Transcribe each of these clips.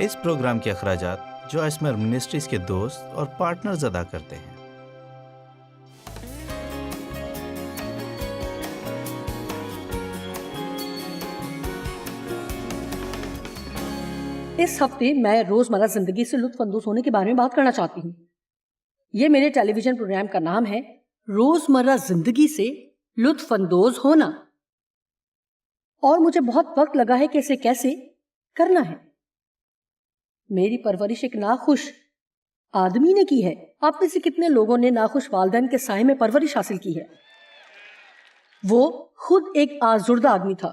اس programme کے اخراجات جو اسمر منسٹریز کے دوست اور پارٹنرز ادا کرتے ہیں۔ اس ہفتے میں روزمرہ زندگی سے لطف اندوز ہونے کے بارے میں بات کرنا چاہتی ہوں۔ یہ میرے ٹیلی ویژن پروگرام کا نام ہے روزمرہ زندگی سے لطف اندوز ہونا، اور مجھے بہت وقت لگا ہے کہ اسے کیسے کرنا ہے۔ میری پرورش ایک ناخوش آدمی نے کی ہے۔ آپ میں سے کتنے لوگوں نے ناخوش والدین کے سائے میں پرورش حاصل کی ہے؟ وہ خود ایک آزردہ آدمی تھا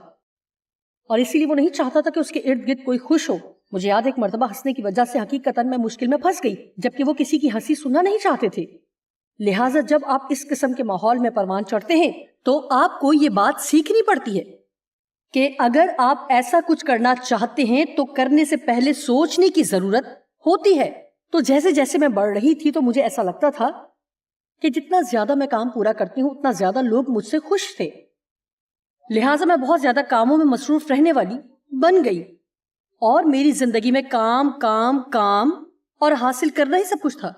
اور اسی لیے وہ نہیں چاہتا تھا کہ اس کے ارد گرد کوئی خوش ہو۔ مجھے یاد ایک مرتبہ ہنسنے کی وجہ سے حقیقتاً میں مشکل میں پھنس گئی، جبکہ وہ کسی کی ہنسی سننا نہیں چاہتے تھے۔ لہٰذا جب آپ اس قسم کے ماحول میں پروان چڑھتے ہیں تو آپ کو یہ بات سیکھنی پڑتی ہے کہ اگر آپ ایسا کچھ کرنا چاہتے ہیں تو کرنے سے پہلے سوچنے کی ضرورت ہوتی ہے۔ تو جیسے جیسے میں بڑھ رہی تھی تو مجھے ایسا لگتا تھا کہ جتنا زیادہ میں کام پورا کرتی ہوں اتنا زیادہ لوگ مجھ سے خوش تھے، لہٰذا میں بہت زیادہ کاموں میں مصروف رہنے والی بن گئی، اور میری زندگی میں کام کام کام اور حاصل کرنا ہی سب کچھ تھا۔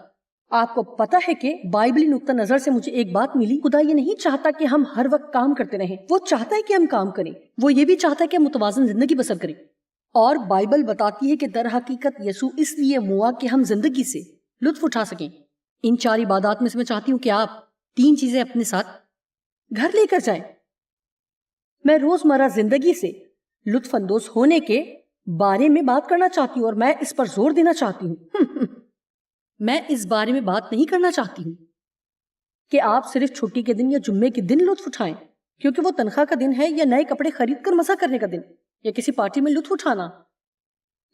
آپ کو پتا ہے کہ بائبلی نقطہ نظر سے مجھے ایک بات ملی، خدا یہ نہیں چاہتا کہ ہم ہر وقت کام کرتے رہیں، وہ چاہتا ہے کہ ہم کام کریں، وہ یہ بھی چاہتا ہے کہ ہم متوازن زندگی بسر کریں۔ اور بائبل بتاتی ہے کہ در حقیقت یسوع اس لیے ہوا کہ ہم زندگی سے لطف اٹھا سکیں۔ ان 4 عبادات میں سے میں چاہتی ہوں کہ آپ 3 چیزیں اپنے ساتھ گھر لے کر جائیں۔ میں روزمرہ زندگی سے لطف اندوز ہونے کے بارے میں بات کرنا چاہتی ہوں، اور میں اس پر زور دینا چاہتی ہوں میں اس بارے میں بات نہیں کرنا چاہتی ہوں کہ آپ صرف چھٹی کے دن یا جمعے کے دن لطف اٹھائیں، کیونکہ وہ تنخواہ کا دن ہے، یا نئے کپڑے خرید کر مزہ کرنے کا دن، یا کسی پارٹی میں لطف اٹھانا۔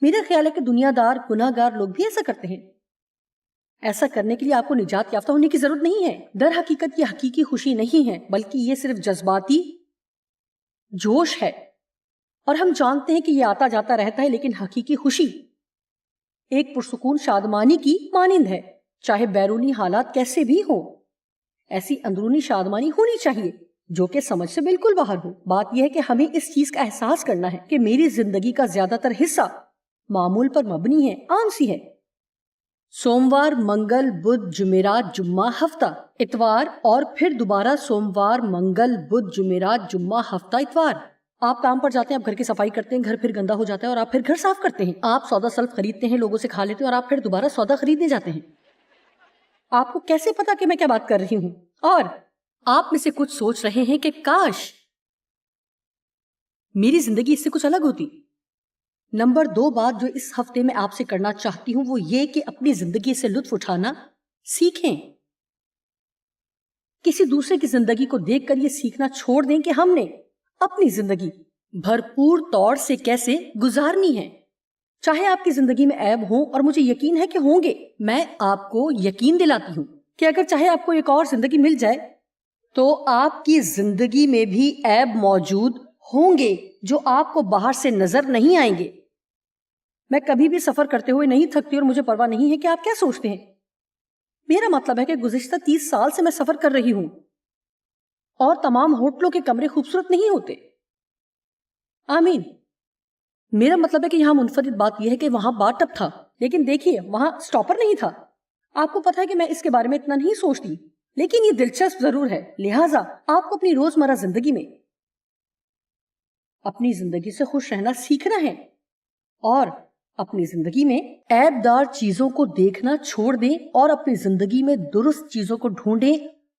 میرا خیال ہے کہ دنیا دار گناہ گار لوگ بھی ایسا کرتے ہیں۔ ایسا کرنے کے لیے آپ کو نجات یافتہ ہونے کی ضرورت نہیں ہے۔ در حقیقت یہ حقیقی خوشی نہیں ہے، بلکہ یہ صرف جذباتی جوش ہے، اور ہم جانتے ہیں کہ یہ آتا جاتا رہتا ہے، لیکن حقیقی خوشی ایک پرسکون شادمانی کی مانند ہے، چاہے بیرونی حالات کیسے بھی ہوں۔ ایسی اندرونی شادمانی ہونی چاہیے جو کہ سمجھ سے بالکل باہر ہو۔ بات یہ ہے کہ ہمیں اس چیز کا احساس کرنا ہے کہ میری زندگی کا زیادہ تر حصہ معمول پر مبنی ہے، عام سی ہے۔ سوموار، منگل، بدھ، جمعرات، جمعہ، ہفتہ، اتوار، اور پھر دوبارہ سوموار، منگل، بدھ، جمعرات، جمعہ، ہفتہ، اتوار۔ آپ کام پر جاتے ہیں، آپ گھر کی صفائی کرتے ہیں، گھر پھر گندا ہو جاتا ہے اور آپ پھر گھر صاف کرتے ہیں۔ آپ سودا سلف خریدتے ہیں، لوگوں سے کھا لیتے ہیں، اور آپ پھر دوبارہ سودا خریدنے جاتے ہیں۔ آپ کو کیسے پتا کہ میں کیا بات کر رہی ہوں؟ اور آپ میں سے کچھ سوچ رہے ہیں کہ کاش میری زندگی اس سے کچھ الگ ہوتی۔ نمبر 2 بات جو اس ہفتے میں آپ سے کرنا چاہتی ہوں وہ یہ کہ اپنی زندگی سے لطف اٹھانا سیکھیں۔ کسی دوسرے کی زندگی کو دیکھ کر یہ سیکھنا چھوڑ دیں کہ ہم نے اپنی زندگی بھرپور طور سے کیسے گزارنی ہے۔ چاہے آپ کی زندگی میں عیب ہوں، اور مجھے یقین ہے کہ ہوں گے، میں آپ کو یقین دلاتی ہوں کہ اگر چاہے آپ کو ایک اور زندگی مل جائے تو آپ کی زندگی میں بھی عیب موجود ہوں گے جو آپ کو باہر سے نظر نہیں آئیں گے۔ میں کبھی بھی سفر کرتے ہوئے نہیں تھکتی، اور مجھے پرواہ نہیں ہے کہ آپ کیا سوچتے ہیں۔ میرا مطلب ہے کہ گزشتہ 30 سال سے میں سفر کر رہی ہوں، اور تمام ہوٹلوں کے کمرے خوبصورت نہیں ہوتے۔ آمین۔ میرا مطلب ہے کہ یہاں منفرد بات یہ ہے کہ وہاں باتھ ٹب تھا، لیکن دیکھیے وہاں سٹاپر نہیں تھا۔ آپ کو پتا ہے کہ میں اس کے بارے میں اتنا نہیں سوچتی، لیکن یہ دلچسپ ضرور ہے۔ لہٰذا آپ کو اپنی روزمرہ زندگی میں اپنی زندگی سے خوش رہنا سیکھنا ہے، اور اپنی زندگی میں عیب دار چیزوں کو دیکھنا چھوڑ دیں، اور اپنی زندگی میں درست چیزوں کو ڈھونڈیں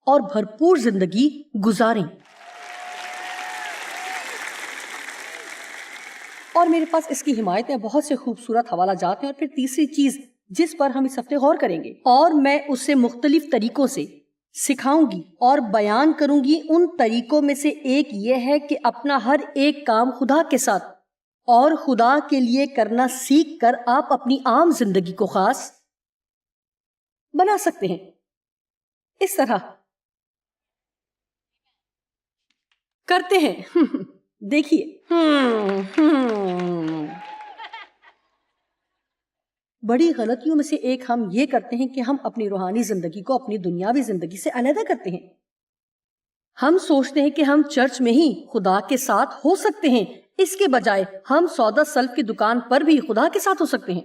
اور بھرپور زندگی گزاریں۔ اور میرے پاس اس کی حمایت میں بہت سے خوبصورت حوالہ جات ہیں۔ اور پھر تیسری چیز جس پر ہم اس ہفتے غور کریں گے، اور میں اسے مختلف طریقوں سے سکھاؤں گی اور بیان کروں گی، ان طریقوں میں سے ایک یہ ہے کہ اپنا ہر ایک کام خدا کے ساتھ اور خدا کے لیے کرنا سیکھ کر آپ اپنی عام زندگی کو خاص بنا سکتے ہیں۔ اس طرح کرتے ہیں۔ دیکھیے، بڑی غلطیوں میں سے ایک ہم یہ کرتے ہیں کہ ہم اپنی روحانی زندگی کو اپنی دنیاوی زندگی سے علیحدہ کرتے ہیں۔ ہم سوچتے ہیں کہ ہم چرچ میں ہی خدا کے ساتھ ہو سکتے ہیں، اس کے بجائے ہم سودا سلف کی دکان پر بھی خدا کے ساتھ ہو سکتے ہیں۔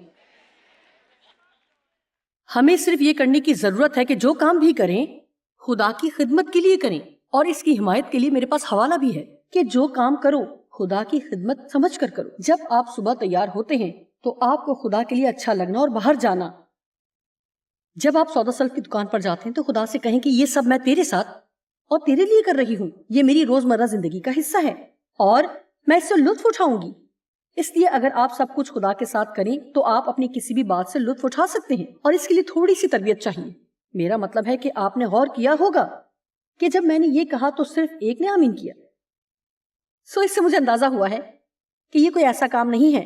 ہمیں صرف یہ کرنے کی ضرورت ہے کہ جو کام بھی کریں خدا کی خدمت کے لیے کریں، اور اس کی حمایت کے لیے میرے پاس حوالہ بھی ہے کہ جو کام کرو خدا کی خدمت سمجھ کر کرو۔ جب آپ صبح تیار ہوتے ہیں تو آپ کو خدا کے لیے اچھا لگنا اور باہر جانا۔ جب آپ سودا سلف کی دکان پر جاتے ہیں تو خدا سے کہیں کہ یہ سب میں تیرے ساتھ اور تیرے لیے کر رہی ہوں، یہ میری روزمرہ زندگی کا حصہ ہے اور میں اس سے لطف اٹھاؤں گی۔ اس لیے اگر آپ سب کچھ خدا کے ساتھ کریں تو آپ اپنی کسی بھی بات سے لطف اٹھا سکتے ہیں، اور اس کے لیے تھوڑی سی تربیت چاہیے۔ میرا مطلب ہے کہ آپ نے غور کیا ہوگا کہ جب میں نے یہ کہا تو صرف ایک نے آمین کیا۔ اس سے مجھے اندازہ ہوا ہے کہ یہ کوئی ایسا کام نہیں ہے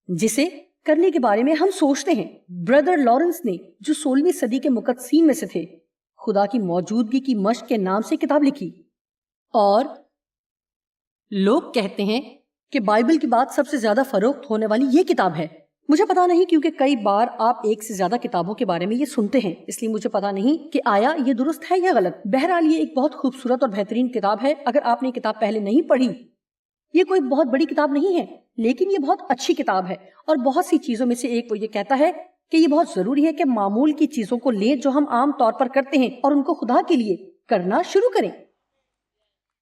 جسے کرنے کے بارے میں ہم سوچتے ہیں۔ بردر لارنس نے، جو 16ویں صدی کے مقدسین میں سے تھے، خدا کی موجودگی کی مشق کے نام سے کتاب لکھی، اور لوگ کہتے ہیں کہ بائبل کی بات سب سے زیادہ فروخت ہونے والی یہ کتاب ہے۔ مجھے پتا نہیں، کیونکہ کئی بار آپ ایک سے زیادہ کتابوں کے بارے میں یہ سنتے ہیں، اس لیے مجھے پتا نہیں کہ آیا یہ درست ہے یا غلط۔ بہرحال یہ ایک بہت خوبصورت اور بہترین کتاب ہے۔ اگر آپ نے کتاب پہلے نہیں پڑھی، یہ کوئی بہت بڑی کتاب نہیں ہے، لیکن یہ بہت اچھی کتاب ہے، اور بہت سی چیزوں میں سے ایک وہ یہ کہتا ہے کہ یہ بہت ضروری ہے کہ معمول کی چیزوں کو لیں جو ہم عام طور پر کرتے ہیں اور ان کو خدا کے لیے کرنا شروع کریں۔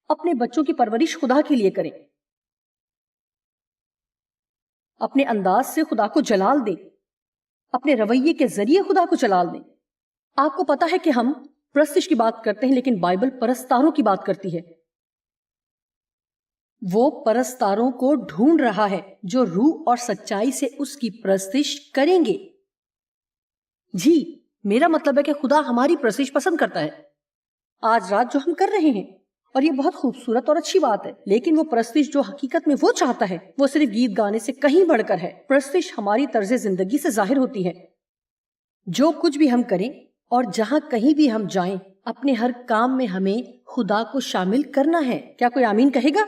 اپنے بچوں کی پرورش خدا کے لیے کریں، اپنے انداز سے خدا کو جلال دیں، اپنے رویے کے ذریعے خدا کو جلال دیں۔ آپ کو پتا ہے کہ ہم پرستش کی بات کرتے ہیں، لیکن بائبل پرستاروں کی بات کرتی ہے۔ وہ پرستاروں کو ڈھونڈ رہا ہے جو روح اور سچائی سے اس کی پرستش کریں گے۔ جی، میرا مطلب ہے کہ خدا ہماری پرستش پسند کرتا ہے آج رات جو ہم کر رہے ہیں، اور یہ بہت خوبصورت اور اچھی بات ہے، لیکن وہ پرستش جو حقیقت میں وہ چاہتا ہے وہ صرف گیت گانے سے کہیں بڑھ کر ہے۔ پرستش ہماری طرز زندگی سے ظاہر ہوتی ہے۔ جو کچھ بھی ہم کریں اور جہاں کہیں بھی ہم جائیں، اپنے ہر کام میں ہمیں خدا کو شامل کرنا ہے۔ کیا کوئی آمین کہے گا؟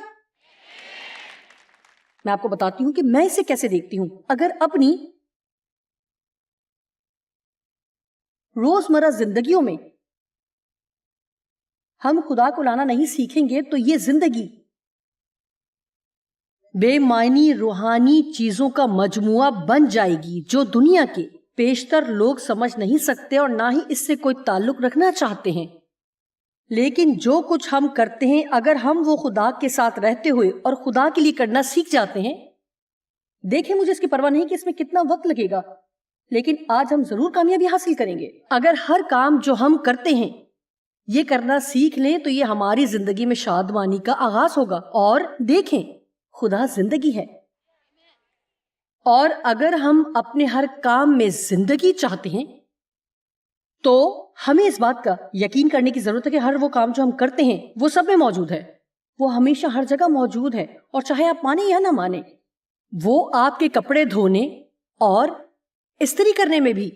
میں آپ کو بتاتی ہوں کہ میں اسے کیسے دیکھتی ہوں۔ اگر اپنی روزمرہ زندگیوں میں ہم خدا کو لانا نہیں سیکھیں گے تو یہ زندگی بے معنی روحانی چیزوں کا مجموعہ بن جائے گی جو دنیا کے بیشتر لوگ سمجھ نہیں سکتے اور نہ ہی اس سے کوئی تعلق رکھنا چاہتے ہیں۔ لیکن جو کچھ ہم کرتے ہیں، اگر ہم وہ خدا کے ساتھ رہتے ہوئے اور خدا کے لیے کرنا سیکھ جاتے ہیں، دیکھیں مجھے اس کی پرواہ نہیں کہ اس میں کتنا وقت لگے گا، لیکن آج ہم ضرور کامیابی حاصل کریں گے۔ اگر ہر کام جو ہم کرتے ہیں یہ کرنا سیکھ لیں تو یہ ہماری زندگی میں شادمانی کا آغاز ہوگا۔ اور دیکھیں، خدا زندگی ہے، اور اگر ہم اپنے ہر کام میں زندگی چاہتے ہیں تو ہمیں اس بات کا یقین کرنے کی ضرورت ہے کہ ہر وہ کام جو ہم کرتے ہیں وہ سب میں موجود ہے۔ وہ ہمیشہ ہر جگہ موجود ہے، اور چاہے آپ مانیں یا نہ مانیں، وہ آپ کے کپڑے دھونے اور استری کرنے میں بھی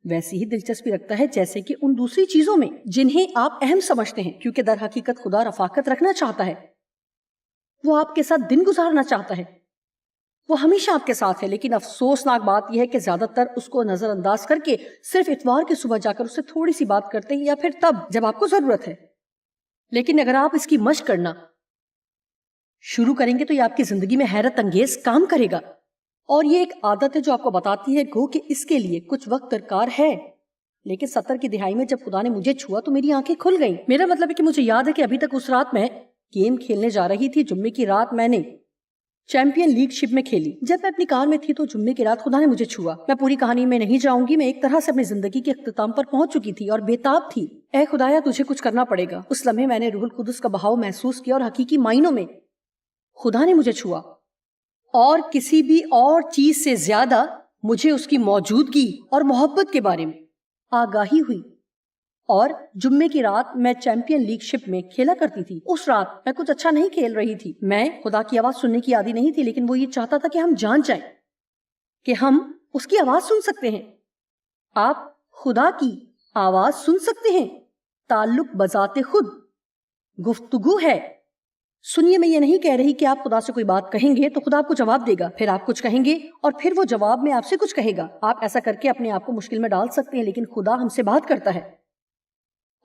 ویسی ہی دلچسپی رکھتا ہے جیسے کہ ان دوسری چیزوں میں جنہیں آپ اہم سمجھتے ہیں، کیونکہ در حقیقت خدا رفاقت رکھنا چاہتا ہے۔ وہ آپ کے ساتھ دن گزارنا چاہتا ہے، وہ ہمیشہ آپ کے ساتھ ہے، لیکن افسوسناک بات یہ ہے کہ زیادہ تر اس کو نظر انداز کر کے صرف اتوار کی صبح جا کر اس سے تھوڑی سی بات کرتے ہیں، یا پھر تب جب آپ کو ضرورت ہے۔ لیکن اگر آپ اس کی مشق کرنا شروع کریں گے تو یہ آپ کی زندگی میں حیرت انگیز کام کرے گا، اور یہ ایک عادت ہے جو آپ کو بتاتی ہے گو کہ اس کے لیے کچھ وقت درکار ہے۔ لیکن 70 کی دہائی میں جب خدا نے مجھے چھوا تو میری آنکھیں کھل گئیں۔ میرا مطلب ہے کہ مجھے یاد ہے کہ ابھی تک اس رات میں گیم کھیلنے جا رہی تھی۔ جمعے کی رات میں نے چیمپئن لیگ شپ میں کھیلی۔ جب میں اپنی کار میں تھی تو جمعے کی رات خدا نے مجھے چھوا۔ میں پوری کہانی میں نہیں جاؤں گی، میں ایک طرح سے اپنی زندگی کے اختتام پر پہنچ چکی تھی اور بےتاب تھی۔ اے خدایا، تجھے کچھ کرنا پڑے گا۔ اس لمحے میں نے روح القدس کا بہاؤ محسوس کیا، اور حقیقی معنوں میں خدا نے مجھے چھوا، اور کسی بھی اور چیز سے زیادہ مجھے اس کی موجودگی اور محبت کے بارے میں آگاہی ہوئی۔ اور جمعے کی رات میں چیمپئن لیگ شپ میں کھیلا کرتی تھی۔ اس رات میں کچھ اچھا نہیں کھیل رہی تھی، میں خدا کی آواز سننے کی عادی نہیں تھی، لیکن وہ یہ چاہتا تھا کہ ہم جان جائیں کہ ہم اس کی آواز سن سکتے ہیں۔ آپ خدا کی آواز سن سکتے ہیں، تعلق بذات خود گفتگو ہے۔ سنیے، میں یہ نہیں کہہ رہی کہ آپ خدا سے کوئی بات کہیں گے تو خدا آپ کو جواب دے گا، پھر آپ کچھ کہیں گے اور پھر وہ جواب میں آپ سے کچھ کہے گا۔ آپ ایسا کر کے اپنے آپ کو مشکل میں ڈال سکتے ہیں، لیکن خدا ہم سے بات کرتا ہے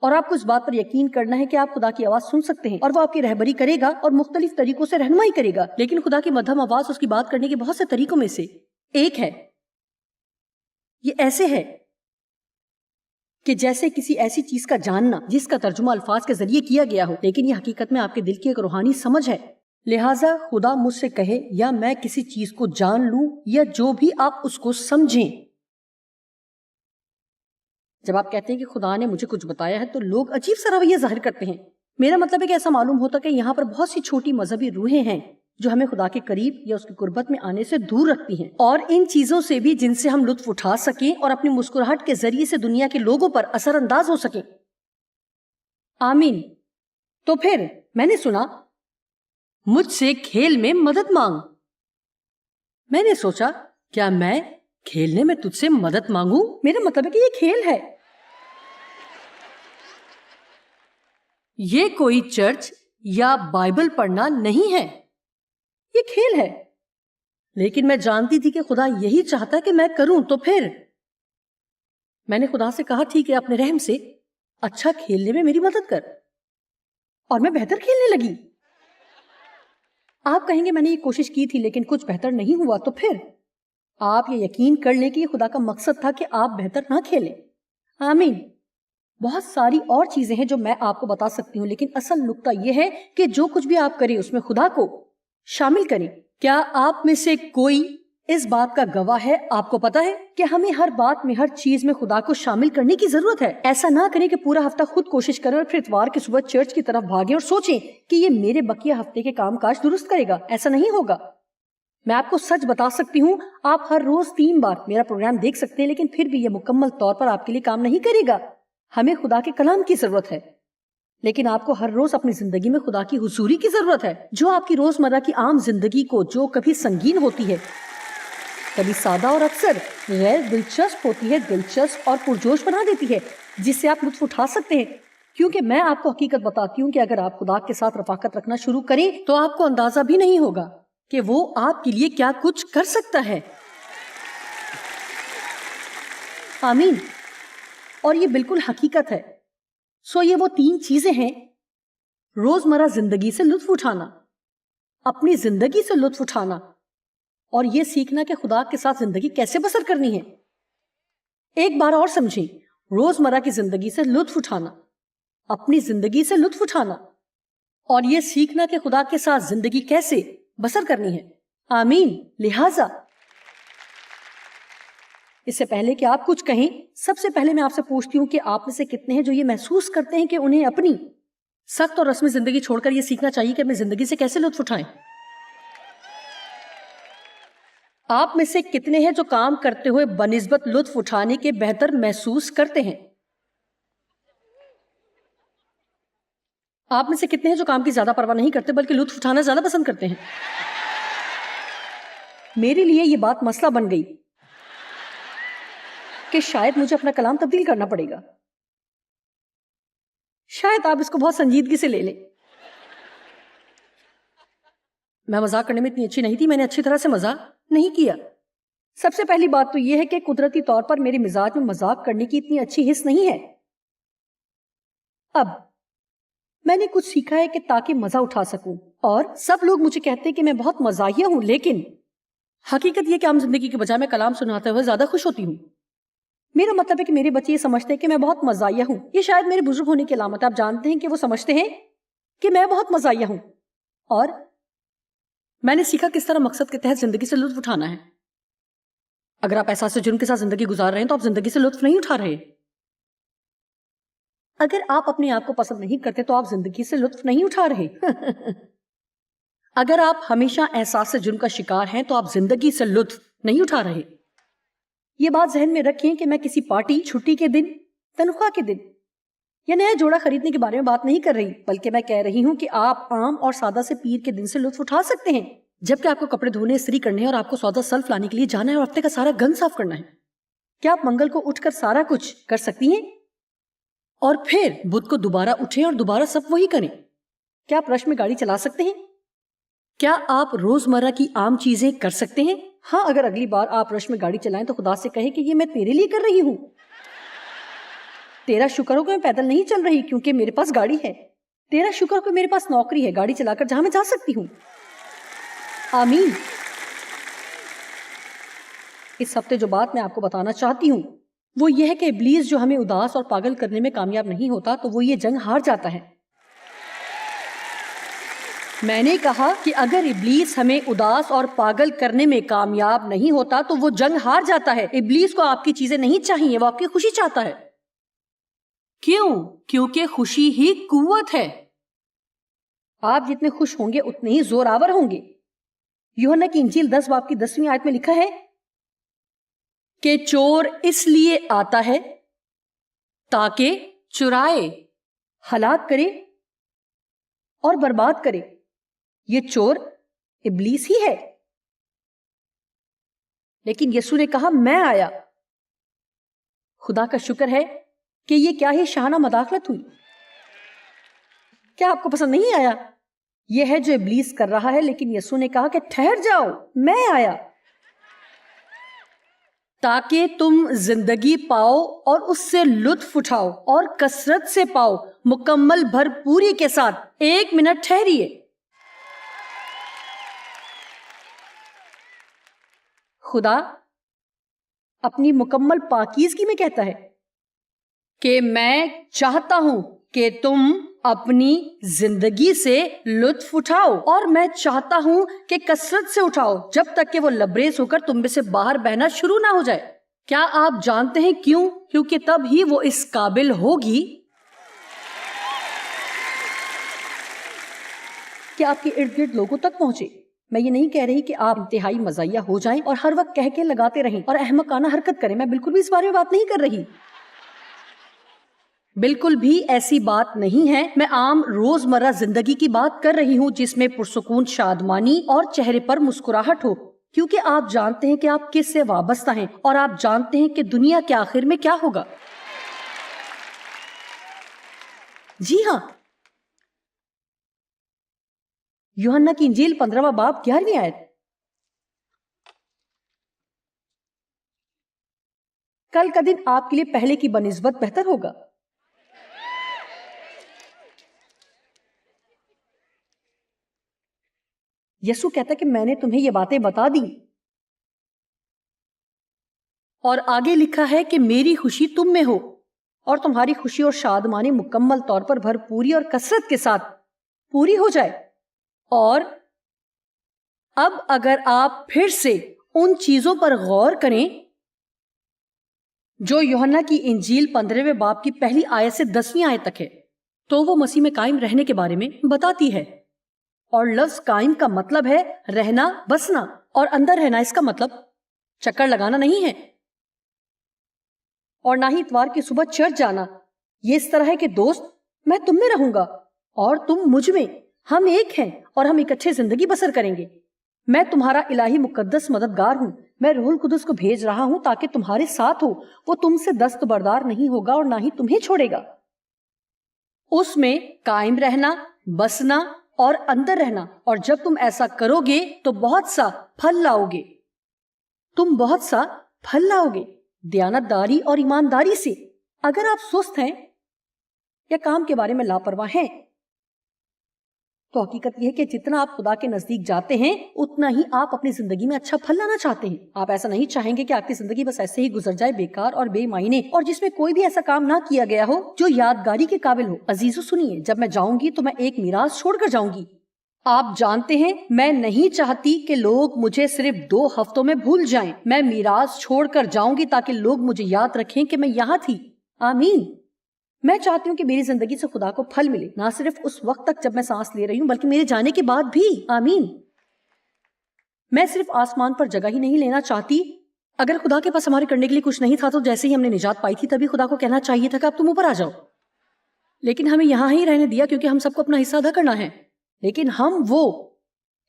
اور آپ کو اس بات پر یقین کرنا ہے کہ آپ خدا کی آواز سن سکتے ہیں اور وہ آپ کی رہبری کرے گا اور مختلف طریقوں سے رہنمائی کرے گا. لیکن خدا کی مدھم آواز اس کی بات کرنے کے بہت سے طریقوں میں سے ایک ہے. یہ ایسے ہے کہ جیسے کسی ایسی چیز کا جاننا جس کا ترجمہ الفاظ کے ذریعے کیا گیا ہو، لیکن یہ حقیقت میں آپ کے دل کی ایک روحانی سمجھ ہے. لہٰذا خدا مجھ سے کہے یا میں کسی چیز کو جان لوں یا جو بھی آپ اس کو سمجھیں. جب آپ کہتے ہیں کہ خدا نے مجھے کچھ بتایا ہے تو لوگ عجیب سا رویہ ظاہر کرتے ہیں. میرا مطلب ہے کہ ایسا معلوم ہوتا کہ یہاں پر بہت سی چھوٹی مذہبی روحیں ہیں جو ہمیں خدا کے قریب یا اس کی قربت میں آنے سے دور رکھتی ہیں، اور ان چیزوں سے بھی جن سے ہم لطف اٹھا سکیں اور اپنی مسکراہٹ کے ذریعے سے دنیا کے لوگوں پر اثر انداز ہو سکیں. آمین. تو پھر میں نے سنا مجھ سے کھیل میں مدد مانگ. میں نے سوچا کیا میں کھیلنے میں تجھ سے مدد مانگوں؟ میرا مطلب ہے کہ یہ کھیل ہے. یہ کوئی چرچ یا بائبل پڑھنا نہیں ہے، یہ کھیل ہے. لیکن میں جانتی تھی کہ خدا یہی چاہتا ہے کہ میں کروں. تو پھر میں نے خدا سے کہا ٹھیک ہے، اپنے رحم سے اچھا کھیلنے میں میری مدد کر، اور میں بہتر کھیلنے لگی. آپ کہیں گے میں نے یہ کوشش کی تھی لیکن کچھ بہتر نہیں ہوا. تو پھر آپ یہ یقین کر لیں کہ یہ خدا کا مقصد تھا کہ آپ بہتر نہ کھیلیں. آمین. بہت ساری اور چیزیں ہیں جو میں آپ کو بتا سکتی ہوں، لیکن اصل نقطہ یہ ہے کہ جو کچھ بھی آپ کریں اس میں خدا کو شامل کریں. کیا آپ میں سے کوئی اس بات کا گواہ ہے؟ آپ کو پتا ہے کہ ہمیں ہر بات میں، ہر چیز میں خدا کو شامل کرنے کی ضرورت ہے. ایسا نہ کریں کہ پورا ہفتہ خود کوشش کریں اور پھر اتوار کی صبح چرچ کی طرف بھاگیں اور سوچیں کہ یہ میرے بقیہ ہفتے کے کام کاج درست کرے گا. ایسا نہیں ہوگا. میں آپ کو سچ بتا سکتی ہوں، آپ ہر روز 3 بار میرا پروگرام دیکھ سکتے ہیں لیکن پھر بھی یہ مکمل طور پر آپ کے لیے کام نہیں کرے گا. ہمیں خدا کے کلام کی ضرورت ہے، لیکن آپ کو ہر روز اپنی زندگی میں خدا کی حضوری کی ضرورت ہے، جو آپ کی روزمرہ کی عام زندگی کو، جو کبھی سنگین ہوتی ہے، کبھی سادہ اور اکثر غیر دلچسپ ہوتی ہے، دلچسپ اور پرجوش بنا دیتی ہے، جس سے آپ لطف اٹھا سکتے ہیں. کیونکہ میں آپ کو حقیقت بتاتی ہوں کہ اگر آپ خدا کے ساتھ رفاقت رکھنا شروع کریں تو آپ کو اندازہ بھی نہیں ہوگا کہ وہ آپ کے لیے کیا کچھ کر سکتا ہے. آمین. اور یہ بالکل حقیقت ہے. سو یہ وہ 3 چیزیں ہیں: روزمرہ زندگی سے لطف اٹھانا، اپنی زندگی سے لطف اٹھانا، اور یہ سیکھنا کہ خدا کے ساتھ زندگی کیسے بسر کرنی ہے. ایک بار اور سمجھیں، روزمرہ کی زندگی سے لطف اٹھانا، اپنی زندگی سے لطف اٹھانا، اور یہ سیکھنا کہ خدا کے ساتھ زندگی کیسے بسر کرنی ہے. آمین. لہٰذا اس سے پہلے کہ آپ کچھ کہیں، سب سے پہلے میں آپ سے پوچھتی ہوں کہ آپ میں سے کتنے ہیں جو یہ محسوس کرتے ہیں کہ انہیں اپنی سخت اور رسمی زندگی چھوڑ کر یہ سیکھنا چاہیے کہ اپنی زندگی سے کیسے لطف اٹھائیں. آپ میں سے کتنے ہیں جو کام کرتے ہوئے بنسبت لطف اٹھانے کے بہتر محسوس کرتے ہیں؟ آپ میں سے کتنے ہیں جو کام کی زیادہ پرواہ نہیں کرتے بلکہ لطف اٹھانا زیادہ پسند کرتے ہیں؟ میرے لیے یہ بات مسئلہ بن گئی کہ شاید مجھے اپنا کلام تبدیل کرنا پڑے گا. شاید آپ اس کو بہت سنجیدگی سے لے لیں. میں مذاق کرنے میں اتنی اچھی نہیں تھی، میں نے اچھی طرح سے مذاق نہیں کیا. سب سے پہلی بات تو یہ ہے کہ قدرتی طور پر میرے مزاج میں مذاق کرنے کی اتنی اچھی حس نہیں ہے. اب میں نے کچھ سیکھا ہے کہ تاکہ مزہ اٹھا سکوں، اور سب لوگ مجھے کہتے ہیں کہ میں بہت مزاحیہ ہوں، لیکن حقیقت یہ کہ عام زندگی کے بجائے میں کلام سناتے ہوئے زیادہ خوش ہوتی ہوں. میرا مطلب ہے کہ میرے بچے یہ سمجھتے ہیں کہ میں بہت مزاحیہ ہوں. یہ شاید میرے بزرگ ہونے کی علامت ہے. آپ جانتے ہیں کہ وہ سمجھتے ہیں کہ میں بہت مزاحیہ ہوں، اور میں نے سیکھا کس طرح مقصد کے تحت زندگی سے لطف اٹھانا ہے. اگر آپ احساس جرم کے ساتھ زندگی گزار رہے ہیں تو آپ زندگی سے لطف نہیں اٹھا رہے. اگر آپ اپنے آپ کو پسند نہیں کرتے تو آپ زندگی سے لطف نہیں اٹھا رہے. اگر آپ ہمیشہ احساس جرم کا شکار ہیں تو آپ زندگی سے لطف نہیں اٹھا رہے. یہ بات ذہن میں رکھیں کہ میں کسی پارٹی، چھٹی کے دن، تنخواہ کے دن یا نیا جوڑا خریدنے کے بارے میں بات نہیں کر رہی، بلکہ میں کہہ رہی ہوں کہ آپ عام اور سادہ سے پیر کے دن سے لطف اٹھا سکتے ہیں، جبکہ آپ کو کپڑے دھونے، استری کرنے اور آپ کو سودا سلف لانے کے لیے جانا ہے اور ہفتے کا سارا گند صاف کرنا ہے. کیا آپ منگل کو اٹھ کر سارا کچھ کر سکتی ہیں اور پھر بدھ کو دوبارہ اٹھیں اور دوبارہ سب وہی کریں؟ کیا آپ رش میں گاڑی چلا سکتے ہیں؟ کیا آپ روزمرہ کی عام چیزیں کر سکتے ہیں؟ ہاں، اگر اگلی بار آپ رش میں گاڑی چلائیں تو خدا سے کہیں کہ یہ میں تیرے لیے کر رہی ہوں. تیرا شکر ہو کہ میں پیدل نہیں چل رہی کیونکہ میرے پاس گاڑی ہے. تیرا شکر ہو کہ میرے پاس نوکری ہے, گاڑی چلا کر جہاں میں جا سکتی ہوں. آمین. اس ہفتے جو بات میں آپ کو بتانا چاہتی ہوں وہ یہ ہے کہ ابلیس جو ہمیں اداس اور پاگل کرنے میں کامیاب نہیں ہوتا تو وہ یہ جنگ ہار جاتا ہے. میں نے کہا کہ اگر ابلیس ہمیں اداس اور پاگل کرنے میں کامیاب نہیں ہوتا تو وہ جنگ ہار جاتا ہے. ابلیس کو آپ کی چیزیں نہیں چاہیے, وہ آپ کی خوشی چاہتا ہے. کیوں؟ کیونکہ خوشی ہی قوت ہے. آپ جتنے خوش ہوں گے اتنے ہی زور آور ہوں گے. یوحنا کی انجیل 10 باب کی 10ویں آیت میں لکھا ہے کہ چور اس لیے آتا ہے تاکہ چرائے, ہلاک کرے اور برباد کرے. یہ چور ابلیس ہی ہے. لیکن یسوع نے کہا میں آیا. خدا کا شکر ہے کہ یہ کیا ہی شانہ مداخلت ہوئی. کیا آپ کو پسند نہیں آیا؟ یہ ہے جو ابلیس کر رہا ہے, لیکن یسوع نے کہا کہ ٹھہر جاؤ, میں آیا تاکہ تم زندگی پاؤ اور اس سے لطف اٹھاؤ اور کثرت سے پاؤ, مکمل بھرپوری کے ساتھ. 1 منٹ ٹھہریے. خدا اپنی مکمل پاکیزگی میں کہتا ہے کہ میں چاہتا ہوں کہ تم اپنی زندگی سے لطف اٹھاؤ اور میں چاہتا ہوں کہ کثرت سے اٹھاؤ جب تک کہ وہ لبریز ہو کر تم میں سے باہر بہنا شروع نہ ہو جائے. کیا آپ جانتے ہیں کیوں؟ کیونکہ تب ہی وہ اس قابل ہوگی کہ آپ کے ارد گرد لوگوں تک پہنچے. میں یہ نہیں کہہ رہی کہ آپ انتہائی مزاحیہ ہو جائیں اور ہر وقت کہہ کے لگاتے رہیں اور احمقانہ حرکت کریں. میں بالکل بھی اس بارے میں بات نہیں کر رہی, بالکل بھی ایسی بات نہیں ہے. میں عام روزمرہ زندگی کی بات کر رہی ہوں جس میں پرسکون شادمانی اور چہرے پر مسکراہٹ ہو, کیونکہ آپ جانتے ہیں کہ آپ کس سے وابستہ ہیں اور آپ جانتے ہیں کہ دنیا کے آخر میں کیا ہوگا. جی ہاں, یوحنا کی انجیل 15واں باب 11ویں آیت. کل کا دن آپ کے لیے پہلے کی بنسبت بہتر ہوگا. یسوع کہتا ہے کہ میں نے تمہیں یہ باتیں بتا دی اور آگے لکھا ہے کہ میری خوشی تم میں ہو اور تمہاری خوشی اور شادمانی مکمل طور پر بھرپوری اور کثرت کے ساتھ پوری ہو جائے. اور اب اگر آپ پھر سے ان چیزوں پر غور کریں جو یوحنا کی انجیل 15ویں باب کی پہلی آیت سے 10ویں آیت تک ہے تو وہ مسیح میں قائم رہنے کے بارے میں بتاتی ہے. اور لفظ قائم کا مطلب ہے رہنا, بسنا, اور اندر رہنا اس کا مطلب چکر لگانا نہیں ہے اور نہ ہی اتوار کی صبح چرچ جانا. یہ اس طرح ہے کہ دوست میں تم میں رہوں گا اور تم مجھ میں, ہم ایک ہیں اور ہم اکٹھے زندگی بسر کریں گے. میں تمہارا الہی مقدس مددگار ہوں. میں روح القدس کو بھیج رہا ہوں تاکہ تمہارے ساتھ ہو. وہ تم سے دستبردار نہیں ہوگا اور نہ ہی تمہیں چھوڑے گا. اس میں قائم رہنا, بسنا اور اندر رہنا. اور جب تم ایسا کرو گے تو بہت سا پھل لاؤ گے. تم بہت سا پھل لاؤ گے دیانت داری اور ایمانداری سے. اگر آپ سست ہیں یا کام کے بارے میں لاپرواہ ہیں تو حقیقت یہ ہے کہ جتنا آپ خدا کے نزدیک جاتے ہیں اتنا ہی آپ اپنی زندگی میں اچھا پھل لانا چاہتے ہیں. آپ ایسا نہیں چاہیں گے کہ آپ کی زندگی بس ایسے ہی گزر جائے, بیکار اور بے معنی, اور جس میں کوئی بھی ایسا کام نہ کیا گیا ہو جو یادگاری کے قابل ہو. عزیزو سنیے, جب میں جاؤں گی تو میں ایک میراث چھوڑ کر جاؤں گی. آپ جانتے ہیں میں نہیں چاہتی کہ لوگ مجھے صرف 2 ہفتوں میں بھول جائیں. میں میراث چھوڑ کر جاؤں گی تاکہ لوگ مجھے یاد رکھیں کہ میں یہاں تھی. آمین. میں چاہتی ہوں کہ میری زندگی سے خدا کو پھل ملے, نہ صرف اس وقت تک جب میں سانس لے رہی ہوں بلکہ میرے جانے کے بعد بھی. آمین. میں صرف آسمان پر جگہ ہی نہیں لینا چاہتی. اگر خدا کے پاس ہمارے کرنے کے لیے کچھ نہیں تھا تو جیسے ہی ہم نے نجات پائی تھی تبھی خدا کو کہنا چاہیے تھا کہ اب تم اوپر آ جاؤ, لیکن ہمیں یہاں ہی رہنے دیا کیونکہ ہم سب کو اپنا حصہ ادا کرنا ہے. لیکن ہم وہ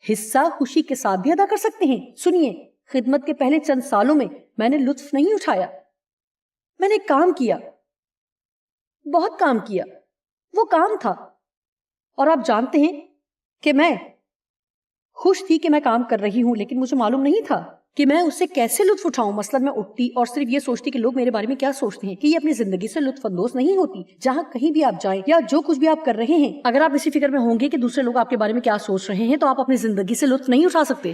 حصہ خوشی کے ساتھ بھی ادا کر سکتے ہیں. سنیے, خدمت کے پہلے چند سالوں میں نے لطف نہیں اٹھایا. میں نے کام کیا, بہت کام کیا. وہ کام تھا اور آپ جانتے ہیں کہ میں خوش تھی کہ میں کام کر رہی ہوں, لیکن مجھے معلوم نہیں تھا کہ میں اس سے کیسے لطف اٹھاؤں. مثلاً میں اٹھتی اور صرف یہ سوچتی کہ لوگ میرے بارے میں کیا سوچتے ہیں, کہ یہ اپنی زندگی سے لطف اندوز نہیں ہوتی. جہاں کہیں بھی آپ جائیں یا جو کچھ بھی آپ کر رہے ہیں, اگر آپ اسی فکر میں ہوں گے کہ دوسرے لوگ آپ کے بارے میں کیا سوچ رہے ہیں, تو آپ اپنی زندگی سے لطف نہیں اٹھا سکتے.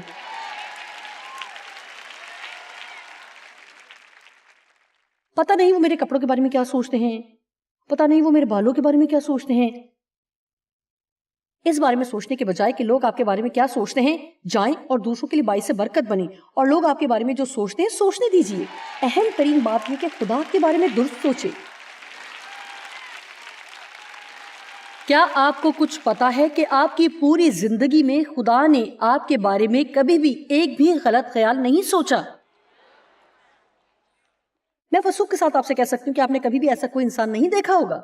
پتہ نہیں وہ میرے کپڑوں کے بارے میں کیا سوچتے ہیں, پتہ نہیں وہ میرے بالوں کے بارے میں کیا سوچتے ہیں. اس بارے میں سوچنے کے بجائے کہ لوگ آپ کے بارے میں کیا سوچتے ہیں, جائیں اور دوسروں کے لیے باعث برکت بنیں, اور لوگ آپ کے بارے میں جو سوچتے ہیں سوچنے دیجیے. اہم ترین بات یہ کہ خدا کے بارے میں درست سوچے. کیا آپ کو کچھ پتا ہے کہ آپ کی پوری زندگی میں خدا نے آپ کے بارے میں کبھی بھی ایک بھی غلط خیال نہیں سوچا؟ میں وثوق کے ساتھ آپ سے کہہ سکتی ہوں کہ آپ نے کبھی بھی ایسا کوئی انسان نہیں دیکھا ہوگا.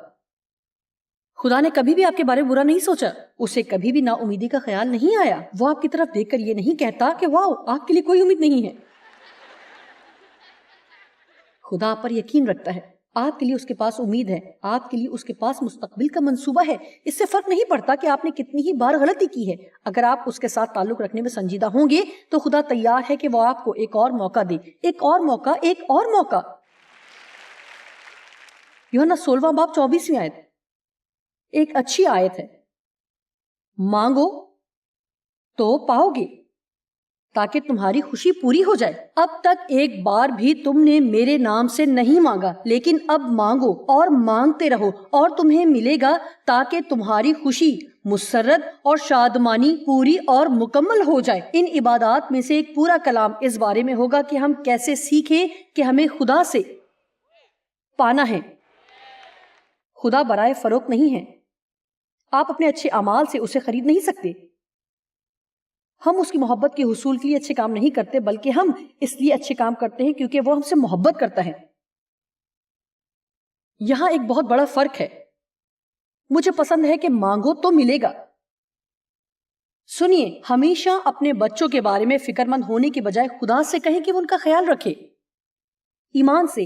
خدا نے کبھی بھی آپ کے بارے میں برا نہیں سوچا. اسے کبھی بھی نا امیدی کا خیال نہیں آیا. وہ آپ کی طرف دیکھ کر یہ نہیں کہتا کہ واو آپ کے لیے کوئی امید نہیں ہے. خدا آپ پر یقین رکھتا ہے. آپ کے لیے اس کے پاس امید ہے. آپ کے لیے اس کے پاس مستقبل کا منصوبہ ہے. اس سے فرق نہیں پڑتا کہ آپ نے کتنی ہی بار غلطی کی ہے. اگر آپ اس کے ساتھ تعلق رکھنے میں سنجیدہ ہوں گے تو خدا تیار ہے کہ وہ آپ کو ایک اور موقع دے, ایک اور موقع, ایک اور موقع. یوحنا 16 باب 24 آیت ایک اچھی آیت ہے. مانگو تو پاؤ گے تاکہ تمہاری خوشی پوری ہو جائے. اب تک ایک بار بھی تم نے میرے نام سے نہیں مانگا, لیکن اب مانگو اور مانگتے رہو اور تمہیں ملے گا, تاکہ تمہاری خوشی, مسرت اور شادمانی پوری اور مکمل ہو جائے. ان عبادات میں سے ایک پورا کلام اس بارے میں ہوگا کہ ہم کیسے سیکھیں کہ ہمیں خدا سے پانا ہے. خدا برائے فروخت نہیں ہے. آپ اپنے اچھے اعمال سے اسے خرید نہیں سکتے. ہم اس کی محبت کے حصول کے لیے اچھے کام نہیں کرتے, بلکہ ہم اس لیے اچھے کام کرتے ہیں کیونکہ وہ ہم سے محبت کرتا ہے. یہاں ایک بہت بڑا فرق ہے. مجھے پسند ہے کہ مانگو تو ملے گا. سنیے, ہمیشہ اپنے بچوں کے بارے میں فکر مند ہونے کے بجائے خدا سے کہیں کہ وہ ان کا خیال رکھے. ایمان سے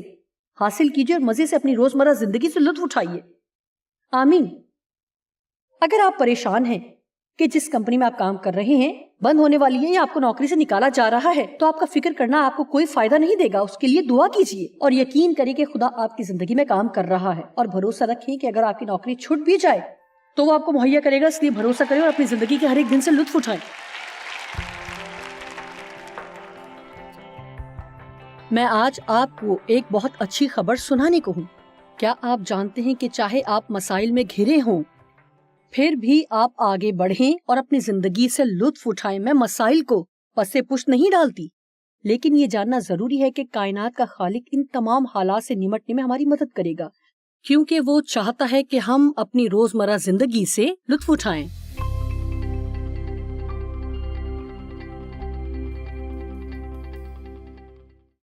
حاصل کیجیے اور مزے سے اپنی روزمرہ زندگی سے لطف اٹھائیے. آمین. اگر آپ پریشان ہیں کہ جس کمپنی میں آپ کام کر رہے ہیں بند ہونے والی ہے یا آپ کو نوکری سے نکالا جا رہا ہے, تو آپ کا فکر کرنا آپ کو کوئی فائدہ نہیں دے گا. اس کے لیے دعا کیجیے اور یقین کریں کہ خدا آپ کی زندگی میں کام کر رہا ہے, اور بھروسہ رکھیں کہ اگر آپ کی نوکری چھوٹ بھی جائے تو وہ آپ کو مہیا کرے گا. اس لیے بھروسہ کریں اور اپنی زندگی کے ہر ایک دن سے لطف اٹھائیں. میں آج آپ کو ایک بہت اچھی خبر سنانے کو ہوں. کیا آپ جانتے ہیں کہ چاہے آپ مسائل میں گھرے ہوں پھر بھی آپ آگے بڑھیں اور اپنی زندگی سے لطف اٹھائیں. میں مسائل کو پسے پشت نہیں ڈالتی, لیکن یہ جاننا ضروری ہے کہ کائنات کا خالق ان تمام حالات سے نمٹنے میں ہماری مدد کرے گا, کیونکہ وہ چاہتا ہے کہ ہم اپنی روزمرہ زندگی سے لطف اٹھائیں.